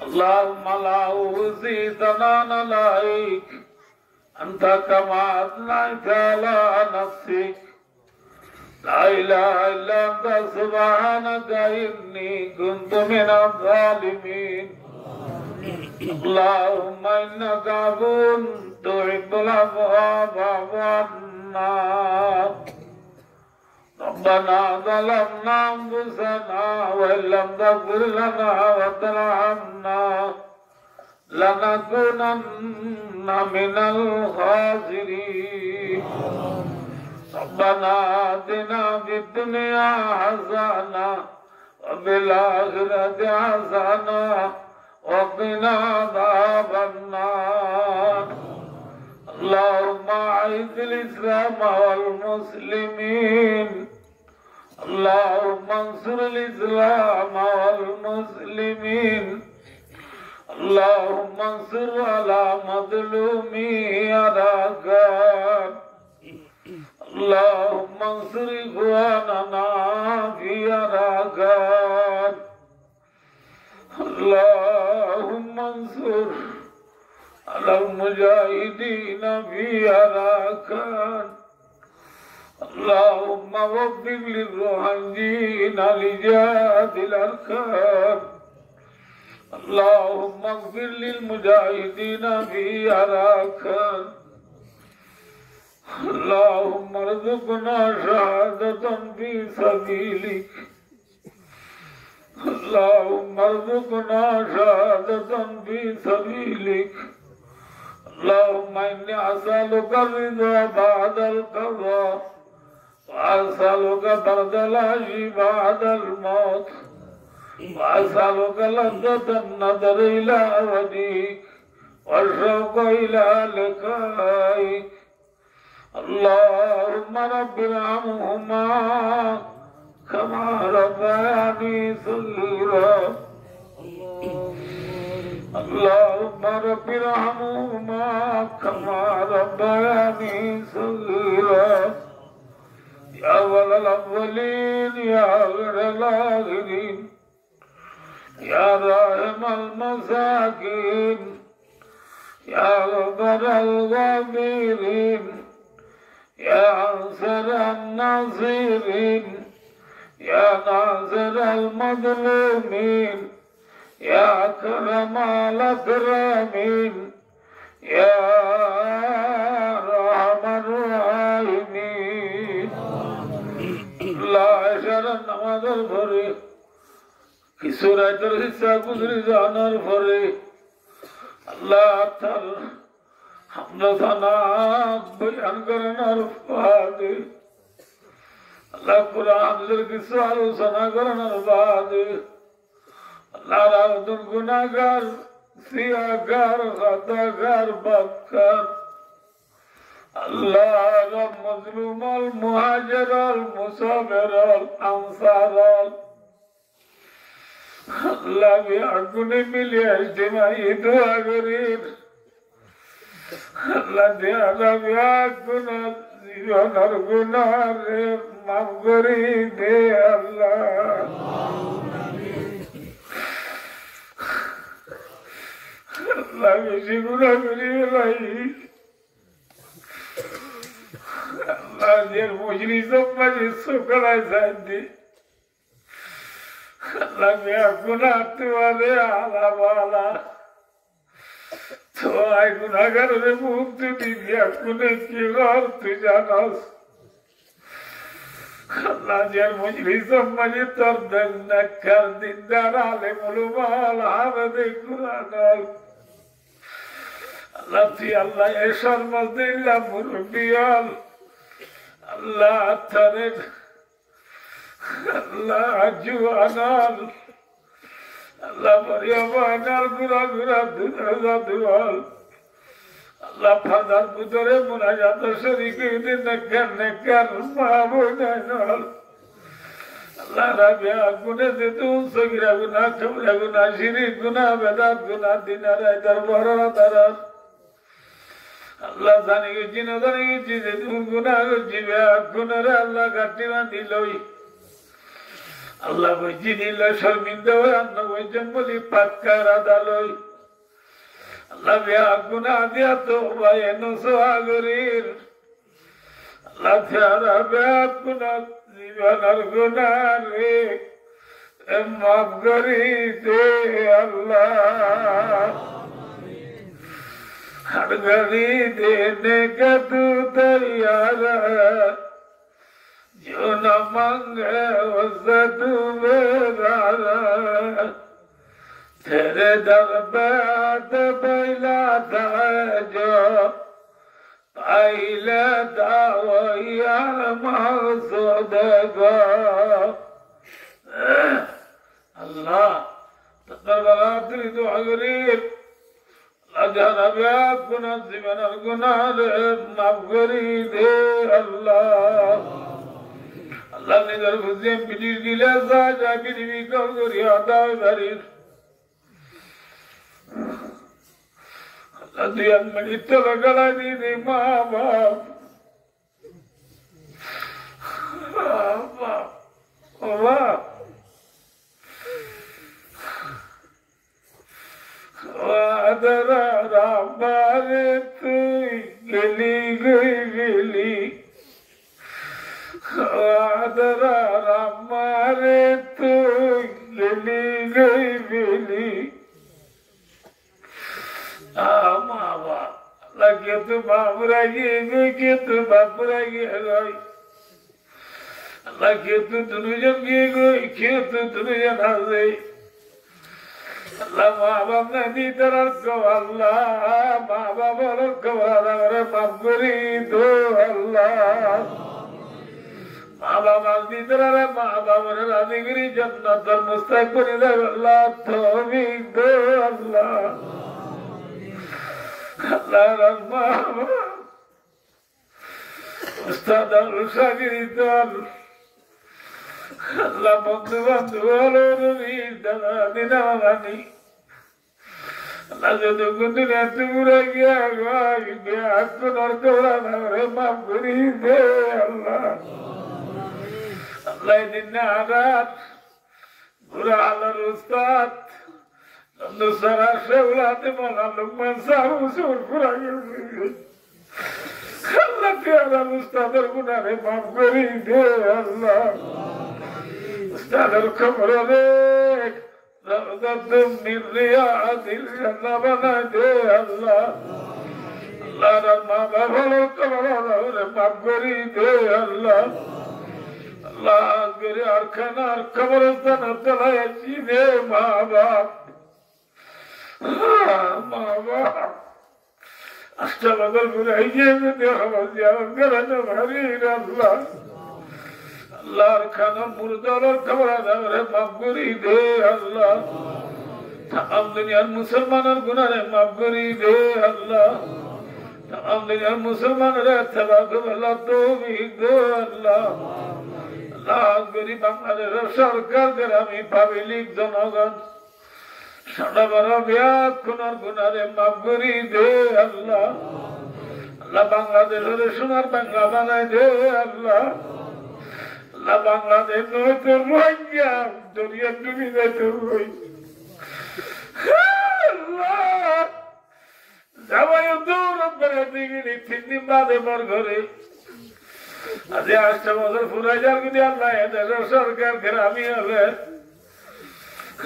اللهم لا أحصي ثناء عليك أنت كما أثنيت على نفسك لا إله إلا أنت سبحانك إني كنت من الظالمين اللهم إنك عفو تحب العفو فاعف عنا ربنا ظلمنا أنفسنا وإن لم تغفر لنا وترحمنا لنكونن من الخاسرين ربنا آتنا في الدنيا حسنة وفي الآخرة حسنة وقنا عذاب النار اللهم أعز الإسلام والمسلمين اللهم انصر الإسلام والمسلمين اللهم انصر على مظلومي أراكان اللهم انصر إخواننا في أراكان اللهم انصر على المجاهدين في أراكان اللهم وفق للروحانيين لجهاد الأركان اللهم اغفر للمجاهدين في أراكان اللهم ارزقنا شهادة في سبيلك اللهم ارزقنا شهادة في سبيلك اللهم إني أسألك الرضا بعد القضاء وأسألك برد العيش بعد الموت وأسألك لذة النظر إلى وجهك والشوق إلى لقائك اللهم رب ارحمهما كما ربياني صغيرا اللهم رب ارحمهما كما ربياني صغيرا يا أول الأولين يا آخر الآخرين يا راحم المساكين يا غفر الغافرين يا أنصر الناصرين يا ناصر المظلومين يا أكرم الأكرمين يا أرحم الراحمين لا شرن نماز الفريق কি সূরাতুল হিসা গুজরি জানার পরে আল্লাহ তাআলা হামদ সানা বয়ান করার পরে আল্লাহ কোরআনের কিছু আলোচনা করার পরে আল্লাহ রাউদুল গুনাহগার সিয়াগার খাতাগার বাক্কার আল্লাহ মজলুম আল মুহাজির আল মুসাফির আল আনসার আল্লাহ বিআগুনে মিলে ইজতিমাই দোয়া করি আল্লাহ দেয়া বিআগুনা জীবনের গুনাহে মাফ করে দে আল্লাহ আল্লাহ বেশি গুনাহ করি ভাই আল্লাহ এর মজলিস মাঝে সকলাই সাথী আল্লাহ মেয়া গুনাহ তোমারে আলা বালা তো আই গুনাহগারে মুক্তি দিয়া কোনে কি কর তুই জানাস আল্লাহ এর মজলিস মাঝে তোর দেন নাকার দিনদার আলেম উলামা হাফেজে কুরআন আল্লাহ তুই আল্লাহ এশার মধ্যে ইল্লা মুরবিয়াল আল্লাহ তারে আল্লাহ জুয়ানাল আল্লাহ পরিবানাল গুরা গুরা দুরা দুয়াল আল্লাহ ফাদার পুতরে মুনাজাত শরীকে দিন নেকার নেকার মাহবুবানাল আল্লাহ রাবিয়া গুনে দে তু সগিরা গুনা কবরা গুনা শিরিক গুনা বেদাত গুনা দিনার আইদার বড়রা তারা আল্লাহ জানি গেছি না জানি গেছি যে তুমি গুনাহ করছি গুনারে আল্লাহ গাটি বাঁধি লই আল্লাহ বলছি নিলে শর্মিন্দা হয়ে আন্ন বলছেন বলি পাক্কার আদালয় আল্লাহ বিয়া গুনা দিয়া তো ভাই নসোয়াগরির আল্লাহ ছাড়া বিয়া গুনা জীবনের গুনা রে মাফ করি দে আল্লাহ हर घड़ी देने का तू तैयार है जो न मांगे उससे तू बेजार है तेरे दर पे हाथ फैलाता है जो पहले था वो यार मकसूद को अल्लाह तकर बरातरी दुआ करी अजाना ब्याह गुना जीवन गुना रे माफ करी दे अल्लाह अल्लाह ने दर खुशी बिजली दिले साजा बिजली कल करी आता धरी अल्लाह दिया मनी तो लगला दी दे माँ बाप वाह वादरा रामारे तू गली गई गली वादरा रामारे तू गली गई गली मावा लगे तू बाबरा ये तू बाबरा ये गई लगे तू दुनिया ये गई तू दुनिया ना गई Allah maaf nanti terangkau Allah maaf berkau Allah maaf beri do Allah maaf nanti terang maaf berani giri jannah dan mustaqbal Allah taufik do Allah Allah rahmat Ustaz al-Shagiri do Allah bantu alur ni dana dinamani Allah jodoh kundunya tura gya gya aku narkora nare maaf beri de Allah Allah ini narat pura alur ustad Nandu sara shevlate mana lukman sahu sur pura gya Allah tiada ustadar gunare maaf beri de Allah استاذ الكبر لك لغدت من رياض الجنة بنادي الله الله رمى بفل الكبر لما بريد الله الله أقري أركنا الكبر سنة لا يجيب ما باب أشتغل البرعيين دي خمس يا أقرنا مريد الله Allah kanam murdalar kavralar mabguri de Allah tamam dünya Müslümanlar günahı mabguri de Allah tamam dünya Müslümanlar tevakül Allah tevfik de Allah Allah gari Bangladesh sarkar grami public জনগণ সারা বড় বিয়াত কোনার গুনারে mabguri de Allah Allah Bangladeশের সোনার বাংলা বানায় de Allah La Bangladesh no te roya, dunia dunia te roya. Allah, jawai duro berarti gini tini bade morgore. Adi ashta mazar furajar gini Allah ya dasar sarkar kerami ale.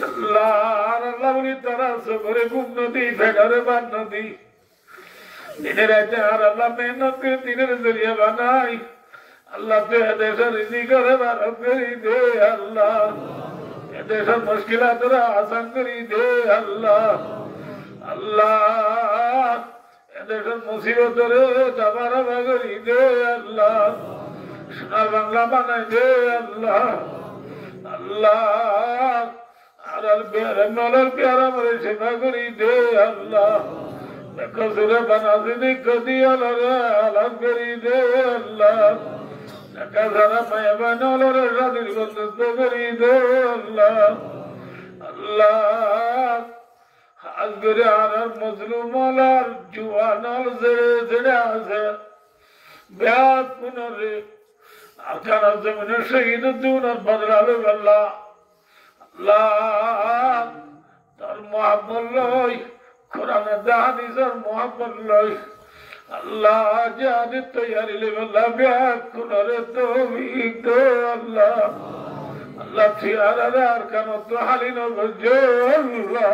Allah beri taraf seberi gumno di fedare banno di. Dine rete har Allah mehnat ke dine zariya banai. Allah te देशा रिजी करे बारत करी दे अल्लाह देशा मुश्किलात रा आसान करी दे अल्लाह अल्लाह देशा मुसीबत रे दबारा करी दे अल्लाह सोनार बांग्ला बनाई दे अल्लाह अल्लाह आरल प्यारा मरे सेवा करी दे अल्लाह कसुरे बना दे कदी अलग करी दे अल्लाह Kazara mayban olur radir gonduz dogri do Allah Allah azgari arar mazlum olar juan ol zere zere aze beat punore akana zamane şehid dunar badlalı Allah আল্লাহ তোর মহাব্বত লই কোরআনের হাদিসের মহাব্বত লই আল্লাহ জানি তৈয়ারি লেবেলা ব্যাকুলরে তৌফিক দে আল্লাহ আল্লাহ থিয়ারারে আর কেন তো হালি নগর আল্লাহ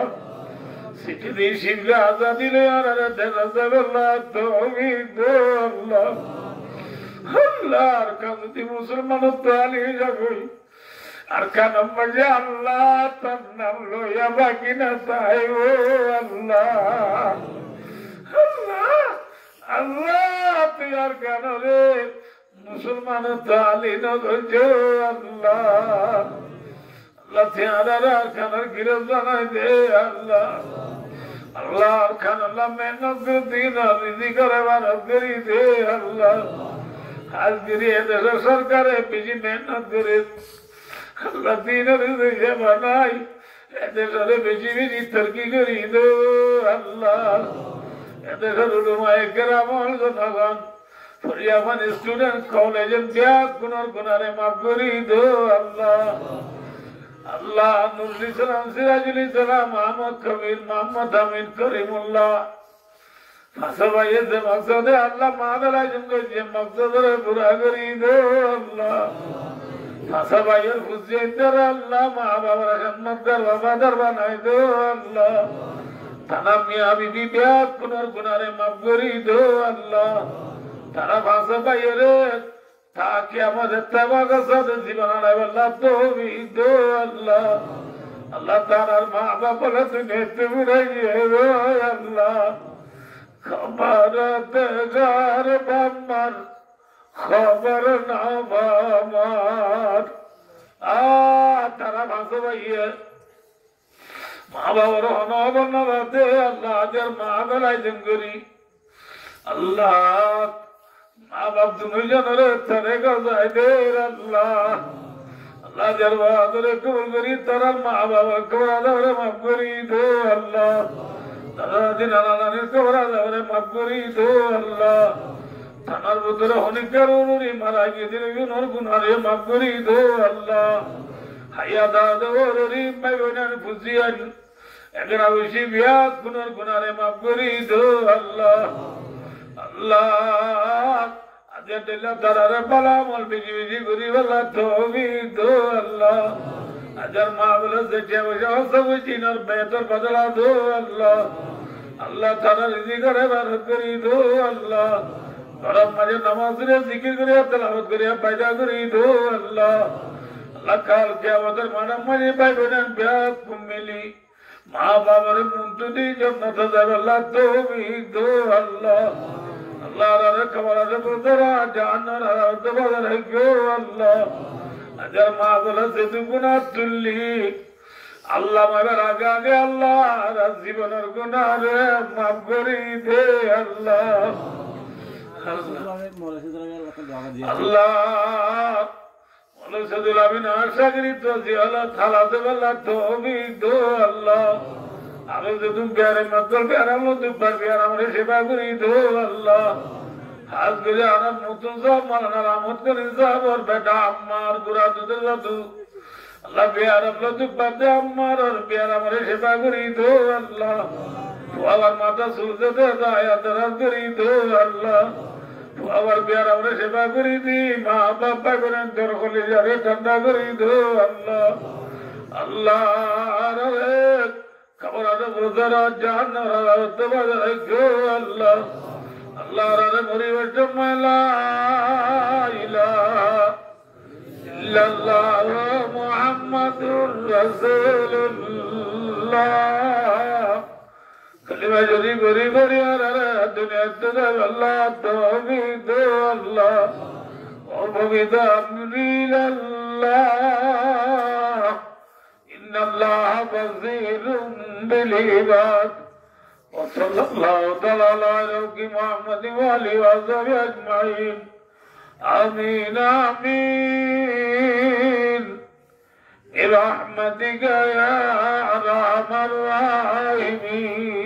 সিটি দিয়ে শিবলে আজাদিলে আর দেখা যাবে আল্লাহ তৌফিক দে আল্লাহ আল্লাহ আর কেন যদি মুসলমানের তো হালিয়ে যাবই আর কেন মজে আল্লাহ তার নাম লইয়া বাকি না তাই ও আল্লাহ আল্লাহ আল্লাহ তুই আর কেন রে মুসলমানের তো আলি নগর আল্লাহ আল্লাহ তিহারা আর খানার গিরফ জানাই দে আল্লাহ আল্লাহ আর খান আল্লাহ মেহনত দিন রিজি করে বারত করি দে আল্লাহ আজগিরি এদেশের সরকারে বেশি মেহনত করে আল্লাহ দিনের সেবা নাই এদেশের বেশি বেশি তরকি করি দো আল্লাহ এদেশের উলুমায়ে কেরামল জনগণ ফরিয়াবান স্টুডেন্ট কলেজের ব্যাগ গুণর গুণারে মাফ করি দো আল্লাহ আল্লাহ নুরুল ইসলাম সিরাজুল ইসলাম মোহাম্মদ কবির মোহাম্মদ আমিন করিমুল্লাহ ফাঁসাবাইয়ে যে মকসদে আল্লাহ মাদার আয়োজন করছে মকসদরে পুরা করি দো আল্লাহ ফাঁসাবাইয়ের খুশি দ্বারা আল্লাহ মা বাবার সম্মতদার বাবাদার বানাই দো আল্লাহ তারা মিয়া বিবি ব্যাগ গুণর গুণারে মাফ করি দো আল্লাহ তারা ফাঁসাবাইয়ের তাকে আমাদের তাবাগা সাথে জীবন আল্লাহ তৌফিক দো আল্লাহ আল্লাহ তার মা বাবা তুই নেতে বুড়াইয়ে আল্লাহ খবর গার বাম্মার খবর না বামার তারা ভাষা ভাইয়ে মা বাবার অনবনবাদে আল্লাহ আজের মা বেলায় দিন করি আল্লাহ মা বাপ দুজনের তারে গজায় দে আল্লাহ আল্লাহ যার বাদরে কবুল করি তারা মা বাবা কবরাদরে মাফ করি দো আল্লাহ তারা দিনা নানির কবরাদরে মাফ করি দো আল্লাহ থানার ভিতরে অনেকের উনুরি মারা গিয়ে দিলে গুণর গুণারে মাফ করি দো আল্লাহ হাইয়া দাদা ওরি ভাই বোনের ফুসিয়ান একরা বেশি বিয়া গুণর গুণারে মাফ করি দো আল্লাহ আল্লাহ আজকে দিল্লা তারারে পালামল বেশি বেশি করি বলা তৌফিক দো আল্লাহ আজার মা বলে দেখে বসে হস্ত বুঝিনার বেতর বদলা দো আল্লাহ আল্লাহ তারা রিজি করে বারত করি দো আল্লাহ গরম মাঝে নামাজ রে জিকির করিয়া তেলাওয়াত করিয়া পয়দা করি দো আল্লাহ আল্লাহ কাল কিয়ামতের মানব মাঝে ভাই বোনের ব্যাগ মিলি মা বাবার মুন্তুদি জান্নাতে যাবে আল্লাহ তৌফিক দো আল্লাহ আল্লাহ রে কবরে বুদরা জান্নার রাতে বদরে গো আল্লাহ আজার মা বলে সেতু গুনাহ তুললি আল্লাহ মায়ের আগে আগে আল্লাহ জীবনের গুনাহ রে মাফ করি দে আল্লাহ আল্লাহ মৌলুসুল আমিন আশা করি তো জিয়ালা থালাতে বলা তৌফিক দো আল্লাহ আমি তো তুমি প্যারে মতল প্যারা মতো প্যার আমার সেবা করি দো আল্লাহ হাত করে আনার নতুন সব মালানা রামত করি সব ওর বেটা আম্মার গুড়া দুধের জাদু আল্লাহ প্যার আপলো তু পাতে আম্মার ওর প্যার আমার সেবা করি দো আল্লাহ আমার মাথা সূর্যে দায়া দরাজ করি দো আল্লাহ আবার প্যার আমরা সেবা করি দি মা বাবা করেন তোর কলি যারে ঠান্ডা করি দো আল্লাহ আল্লাহ রে খবর আছে বুঝারা জাহান্নার বাজারে গো আল্লাহ আল্লাহ রে পরিবেশ লা ইলাহা ইল্লাল্লাহ মুহাম্মাদুর রাসূলুল্লাহ কলিমা যদি গরি গরি আর দুনিয়াতে আল্লাহ তৌফিক দে আল্লাহ ও ভবিতা আমরিল্লাহ ইন্নাল্লাহ বাযীরুম বিল ইবাদ ওয়া সাল্লাল্লাহু তাআলা আলা মুহাম্মাদিন ওয়া আলিহি ওয়া সাহবিহি আজমাইন আমিন আমিন برحمتك يا أرحم الراحمين